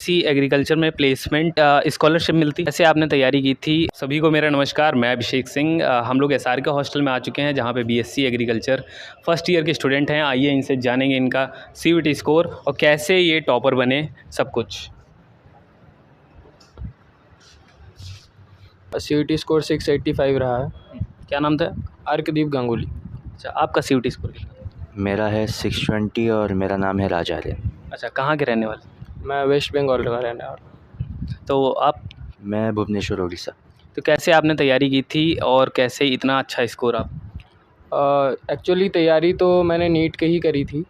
सी agriculture में placement scholarship मिलती है। ऐसे आपने तैयारी की थी। सभी को मेरा नमस्कार, मैं अभिषेक सिंह। हम लोग एसआर के हॉस्टल में आ चुके हैं जहाँ पे बीएससी एग्रीकल्चर फर्स्ट ईयर के स्टूडेंट हैं। आइए इनसे जानेंगे इनका सीयूईटी स्कोर और कैसे ये टॉपर बने, सब कुछ। सीयूईटी स्कोर 685 रहा है। क्या नाम था? अर्कदीप गांगुली। अच्छा, आपका सीयूईटी स्कोर कितना? मेरा है 620 और मेरा नाम है राजार्य। अच्छा, कहाँ के रहने वाले? मैं वेस्ट बंगाल का रहने वाला। तो आप? मैं भुवनेश्वर, उड़ीसा। तो कैसे आपने तैयारी की थी और कैसे इतना अच्छा स्कोर आप? एक्चुअली तैयारी तो मैंने नीट की ही करी थी।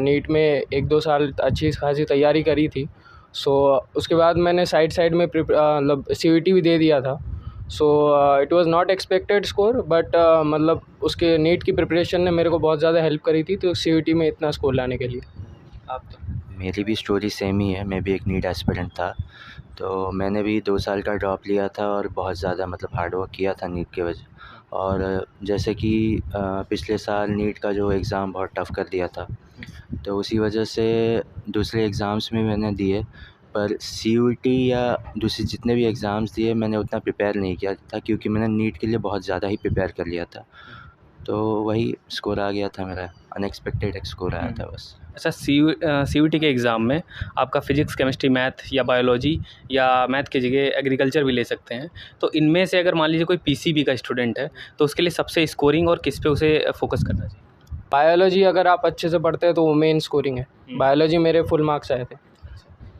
नीट में 1-2 साल अच्छी खासी तैयारी करी थी। उसके बाद मैंने साइड में मतलब सीयूईटी भी दे दिया था। It was not expected score, but मतलब उसके नीट की प्रिपरेशन ने मेरे को बहुत ज़्यादा हेल्प करी थी तो सीयूईटी में इतना स्कोर लाने के लिए। आप तो? मेरी भी स्टोरी सेम ही है। मैं भी एक नीट एस्पिरेंट था, तो मैंने भी 2 साल का ड्रॉप लिया था और बहुत ज़्यादा हार्ड वर्क किया था नीट की वजह। और जैसे कि पिछले साल नीट का जो एग्ज़ाम बहुत टफ़ कर दिया था, तो उसी वजह से दूसरे एग्ज़ाम्स में मैंने दिए, पर सीयूईटी या दूसरे जितने भी एग्ज़ाम्स दिए मैंने उतना प्रिपेयर नहीं किया था, क्योंकि मैंने नीट के लिए बहुत ज़्यादा ही प्रिपेयर कर लिया था। तो वही स्कोर आ गया था मेरा, अनएक्सपेक्टेड स्कोर आया था बस। अच्छा, सीयूईटी के एग्ज़ाम में आपका फिजिक्स, केमिस्ट्री, मैथ या बायोलॉजी या मैथ की जगह एग्रीकल्चर भी ले सकते हैं। तो इनमें से अगर मान लीजिए कोई पीसीबी का स्टूडेंट है तो उसके लिए सबसे स्कोरिंग और किस पे उसे फोकस करना चाहिए? बायोलॉजी अगर आप अच्छे से पढ़ते हैं तो वो मेन स्कोरिंग है। बायोलॉजी मेरे फुल मार्क्स आए थे।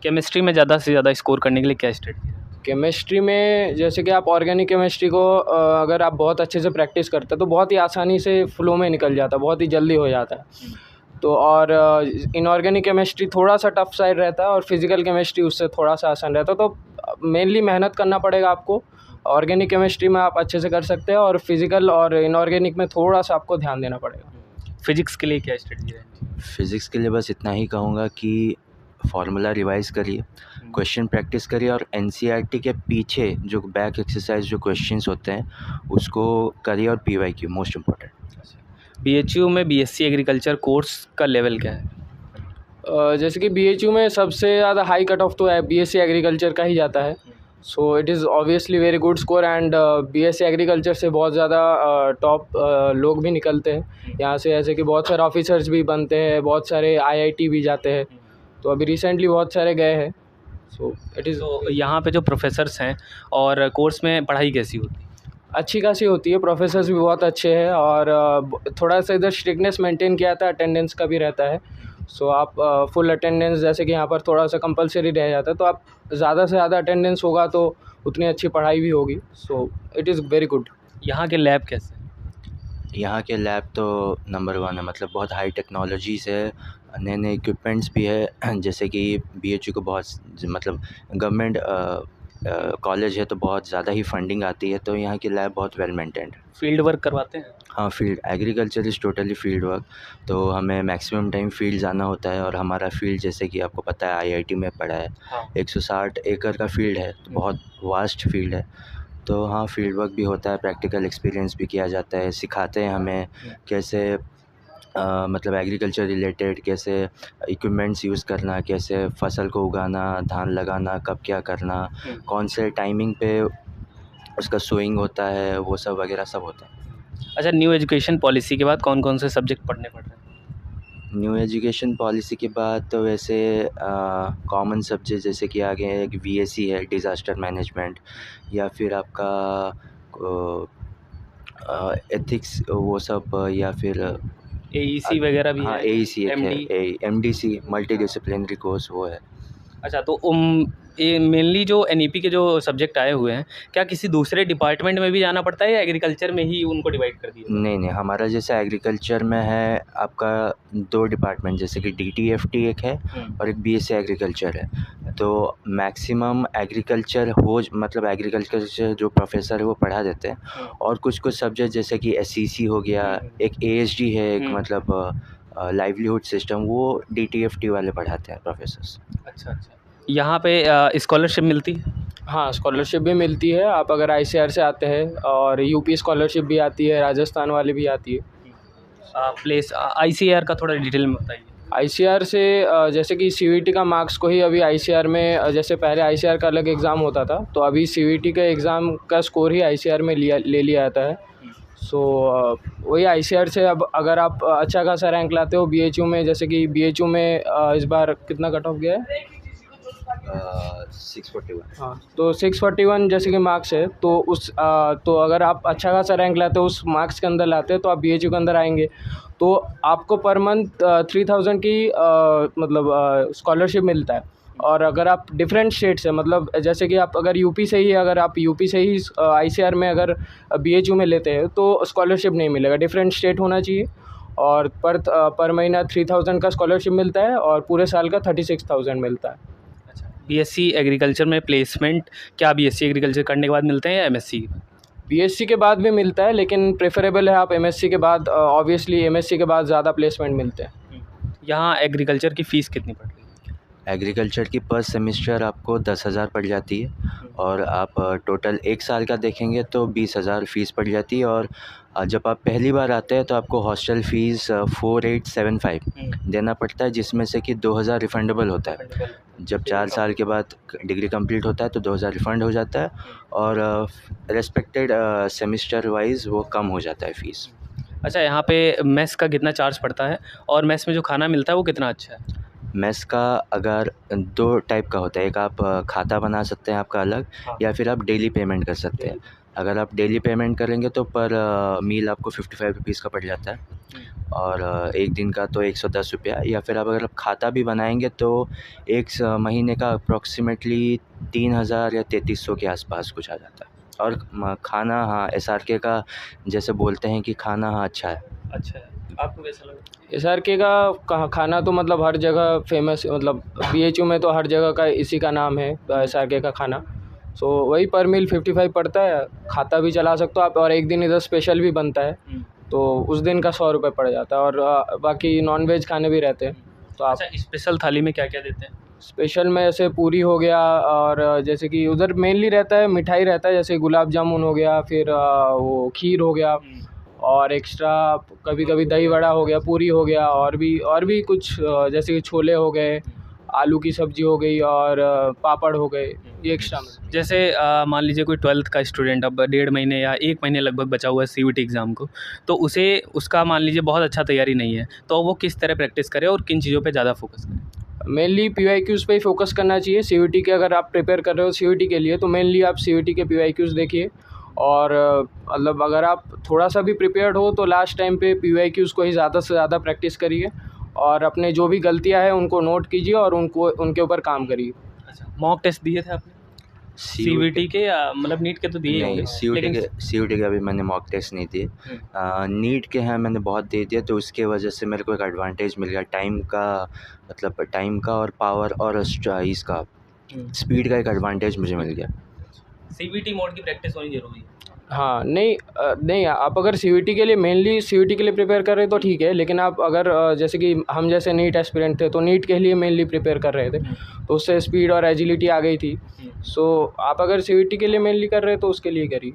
केमिस्ट्री में ज़्यादा से ज़्यादा स्कोर करने के लिए क्या स्ट्रेटजी है? केमिस्ट्री में जैसे कि आप ऑर्गेनिक केमिस्ट्री को अगर आप बहुत अच्छे से प्रैक्टिस करते हैं तो बहुत ही आसानी से फ्लो में निकल जाता है, बहुत ही जल्दी हो जाता है। तो और इनऑर्गेनिक केमिस्ट्री थोड़ा सा टफ साइड रहता है और फिज़िकल केमिस्ट्री उससे थोड़ा सा आसान रहता है। तो मेनली मेहनत करना पड़ेगा आपको। ऑर्गेनिक केमिस्ट्री में आप अच्छे से कर सकते हैं और फिज़िकल और इनऑर्गेनिक में थोड़ा सा आपको ध्यान देना पड़ेगा। फिजिक्स के लिए क्या स्ट्रेटजी है? फ़िज़िक्स के लिए बस इतना ही कहूँगा कि फार्मूला रिवाइज़ करिए, क्वेश्चन प्रैक्टिस करिए और एनसीईआरटी के पीछे जो बैक एक्सरसाइज जो क्वेश्चंस होते हैं उसको करिए, और पीवाईक्यू मोस्ट इम्पोर्टेंट। बीएचयू में बीएससी एग्रीकल्चर कोर्स का लेवल क्या है? जैसे कि बीएचयू में सबसे ज़्यादा हाई कट ऑफ तो बीएससी एग्रीकल्चर का ही जाता है। So it is obviously very good score and BSc agriculture से बहुत ज़्यादा टॉप लोग भी निकलते हैं यहाँ से। ऐसे कि बहुत सारे ऑफिसर्स भी बनते हैं, बहुत सारे आईआईटी भी जाते हैं। तो अभी रिसेंटली बहुत सारे गए हैं। सो इट इज़ तो यहाँ पे जो प्रोफेसर्स हैं और कोर्स में पढ़ाई कैसी होती है? अच्छी खासी होती है। प्रोफेसर्स भी बहुत अच्छे हैं और थोड़ा सा इधर स्ट्रिक्टनेस मेंटेन किया था, अटेंडेंस का भी रहता है। आप फुल अटेंडेंस, जैसे कि यहाँ पर थोड़ा सा कंपलसरी रह जाता है, तो आप ज़्यादा से ज़्यादा अटेंडेंस होगा तो उतनी अच्छी पढ़ाई भी होगी। It is very good. यहाँ के लैब कैसे? यहाँ के लैब तो नंबर 1 है, बहुत हाई टेक्नोलॉजीज़ है, नए नए इक्विपमेंट्स भी है। जैसे कि बीएचयू को बहुत गवर्नमेंट कॉलेज है तो बहुत ज़्यादा ही फंडिंग आती है, तो यहाँ की लैब बहुत वेल मेंटेन्ड। फील्ड वर्क करवाते हैं? हाँ, field agriculture is totally field work, तो हमें मैक्सिमम टाइम फील्ड जाना होता है। और हमारा फील्ड जैसे कि आपको पता है आईआईटी में पड़ा है। हाँ। 160 एकड़ का फील्ड है, तो बहुत वास्ट फील्ड है। तो हाँ, फील्ड वर्क भी होता है, प्रैक्टिकल एक्सपीरियंस भी किया जाता है, सिखाते हैं हमें कैसे एग्रीकल्चर रिलेटेड कैसे इक्विपमेंट्स यूज़ करना, कैसे फसल को उगाना, धान लगाना, कब क्या करना, कौन से टाइमिंग पे उसका सोइंग होता है, वो सब वगैरह सब होता है। अच्छा, न्यू एजुकेशन पॉलिसी के बाद कौन कौन से सब्जेक्ट पढ़ने पड़ रहे हैं? न्यू एजुकेशन पॉलिसी के बाद तो वैसे कॉमन सब्जेक्ट जैसे कि आगे एक वीएसी है, डिज़ास्टर मैनेजमेंट, या फिर आपका एथिक्स वो सब, या फिर एईसी वगैरह भी हाँ है? एईसी एक है, MD? MDC multi disciplinary course वो है। अच्छा, तो ये मेनली जो एनईपी के जो सब्जेक्ट आए हुए हैं, क्या किसी दूसरे डिपार्टमेंट में भी जाना पड़ता है या एग्रीकल्चर में ही उनको डिवाइड कर दिया? नहीं, हमारा जैसे एग्रीकल्चर में है आपका 2 डिपार्टमेंट, जैसे कि डीटीएफटी एक है और एक बीएससी एग्रीकल्चर है। तो मैक्सिमम एग्रीकल्चर एग्रीकल्चर जो प्रोफेसर है वो पढ़ा देते हैं, और कुछ सब्जेक्ट जैसे कि एसईसी हो गया, एक एएसडी है, एक लाइवलीहुड सिस्टम, वो डीटीएफटी वाले पढ़ाते हैं प्रोफेसर्स। अच्छा। यहाँ पे स्कॉलरशिप मिलती है? हाँ, स्कॉलरशिप भी मिलती है। आप अगर आईसीआर से आते हैं, और यूपी स्कॉलरशिप भी आती है, राजस्थान वाली भी आती है। प्लेस आईसीआर का थोड़ा डिटेल में बताइए। आईसीआर से जैसे कि सीवीटी का मार्क्स को ही अभी आईसीआर में जैसे पहले आईसीआर का अलग एग्ज़ाम होता था, तो अभी सीवीटी का एग्ज़ाम का स्कोर ही आईसीआर में ले लिया जाता है। सो वही आईसीआर से अब अगर आप अच्छा खासा रैंक लाते हो बीएचयू में, जैसे कि बीएचयू में इस बार कितना कट ऑफ गया है? 641। हाँ, तो 641 जैसे कि मार्क्स है, तो तो अगर आप अच्छा खासा रैंक लाते हो, उस मार्क्स के अंदर लाते हो, तो आप बीएचयू के अंदर आएंगे। तो आपको पर मंथ 3000 की मतलब स्कॉलरशिप मिलता है। और अगर आप डिफरेंट स्टेट से, मतलब जैसे कि आप अगर यूपी से ही आईसीआर में अगर बीएचयू में लेते हैं तो स्कॉलरशिप नहीं मिलेगा, डिफरेंट स्टेट होना चाहिए। और पर महीना 3000 का स्कॉलरशिप मिलता है और पूरे साल का 36,000 मिलता है। बीएससी एग्रीकल्चर में प्लेसमेंट क्या बीएससी एग्रीकल्चर करने के बाद मिलते हैं या एमएससी? बीएससी के बाद भी मिलता है, लेकिन प्रेफरेबल है आप एमएससी के बाद, ऑब्वियसली एमएससी के बाद ज़्यादा प्लेसमेंट मिलते हैं। यहाँ एग्रीकल्चर की फ़ीस कितनी पड़ रही है? एग्रीकल्चर की पर सेमेस्टर आपको 10,000 पड़ जाती है और आप टोटल 1 साल का देखेंगे तो 20,000 फ़ीस पड़ जाती है। और जब आप पहली बार आते हैं तो आपको हॉस्टल फ़ीस 4875 देना पड़ता है, जिसमें से कि 2,000 रिफ़ंडेबल होता है। जब 4 साल के बाद डिग्री कंप्लीट होता है तो 2,000 रिफ़ंड हो जाता है और रेस्पेक्टेड सेमेस्टर वाइज़ वो कम हो जाता है फ़ीस। अच्छा, यहाँ पे मेस का कितना चार्ज पड़ता है और मेस में जो खाना मिलता है वो कितना अच्छा है? मेस का अगर 2 टाइप का होता है, एक आप खाता बना सकते हैं आपका अलग, या फिर आप डेली पेमेंट कर सकते हैं। अगर आप डेली पेमेंट करेंगे तो पर मील आपको 55 रुपीज़ का पड़ जाता है और एक दिन का तो 110 रुपया। या फिर अगर आप खाता भी बनाएंगे तो एक महीने का अप्रॉक्सीमेटली 3,000 या 3,300 के आसपास कुछ आ जाता है। और खाना, हाँ, एसआरके का जैसे बोलते हैं कि खाना, हाँ, अच्छा है। अच्छा है, आपको कैसा लगा? एसआरके का खाना तो मतलब हर जगह फेमस, मतलब बीएचयू में तो हर जगह का इसी का नाम है एसआरके का खाना। सो वही पर मील 55 पड़ता है, खाता भी चला सकते हो आप, और एक दिन इधर स्पेशल भी बनता है तो उस दिन का 100 रुपये पड़ जाता है। और बाकी नॉन वेज खाने भी रहते हैं तो आप। अच्छा, स्पेशल थाली में क्या क्या देते हैं? स्पेशल में जैसे पूरी हो गया, और जैसे कि उधर मेनली रहता है मिठाई रहता है, जैसे गुलाब जामुन हो गया, फिर वो खीर हो गया, और एक्स्ट्रा कभी कभी दही वड़ा हो गया, पूरी हो गया, और भी कुछ जैसे कि छोले हो गए, आलू की सब्ज़ी हो गई, और पापड़ हो गए, ये एक्स्ट्रा में। जैसे मान लीजिए कोई 12th का स्टूडेंट अब 1.5 महीने या 1 महीने लगभग बचा हुआ है सीयूटी एग्ज़ाम को, तो उसे उसका मान लीजिए बहुत अच्छा तैयारी नहीं है, तो वो किस तरह प्रैक्टिस करे और किन चीज़ों पे ज़्यादा फोकस करे? मेनली पीवाईक्यूज़ पे ही फोकस करना चाहिए। सीयूटी के अगर आप प्रिपेयर कर रहे हो सीयूटी के लिए, तो मेनली आप सीयूटी के पीवाईक्यूज़ देखिए। और मतलब अगर आप थोड़ा सा भी प्रिपेयर्ड हो तो लास्ट टाइम पे पीवाईक्यूज़ को ही ज़्यादा से ज़्यादा प्रैक्टिस करिए, और अपने जो भी गलतियां हैं उनको नोट कीजिए और उनके ऊपर काम करिए। अच्छा, मॉक टेस्ट दिए थे आपने सीवीटी के या मतलब नीट के? तो दिए नहीं, सीयूटी के अभी मैंने मॉक टेस्ट नहीं दिए। नीट के हैं मैंने बहुत दे दिए, तो उसके वजह से मेरे को एक एडवांटेज मिल गया टाइम का, मतलब टाइम का और पावर और इसका स्पीड का एक एडवांटेज मुझे मिल गया। सीवीटी मोड की प्रैक्टिस होनी जरूरी है। हाँ, नहीं, आप अगर सीयूटी के लिए मेनली सीयूटी के लिए प्रिपेयर कर रहे हैं तो ठीक है, लेकिन आप अगर जैसे कि हम जैसे नीट एस्पिरेंट थे तो नीट के लिए मेनली प्रिपेयर कर रहे थे, तो उससे स्पीड और एजिलिटी आ गई थी। सो आप अगर सीयूटी के लिए मेनली कर रहे हैं तो उसके लिए करिए।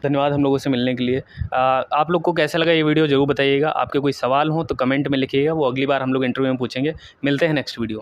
धन्यवाद हम लोगों से मिलने के लिए। आप लोग को कैसा लगा ये वीडियो ज़रूर बताइएगा। आपके कोई सवाल हो तो कमेंट में लिखिएगा, वो अगली बार हम लोग इंटरव्यू में पूछेंगे। मिलते हैं नेक्स्ट वीडियो।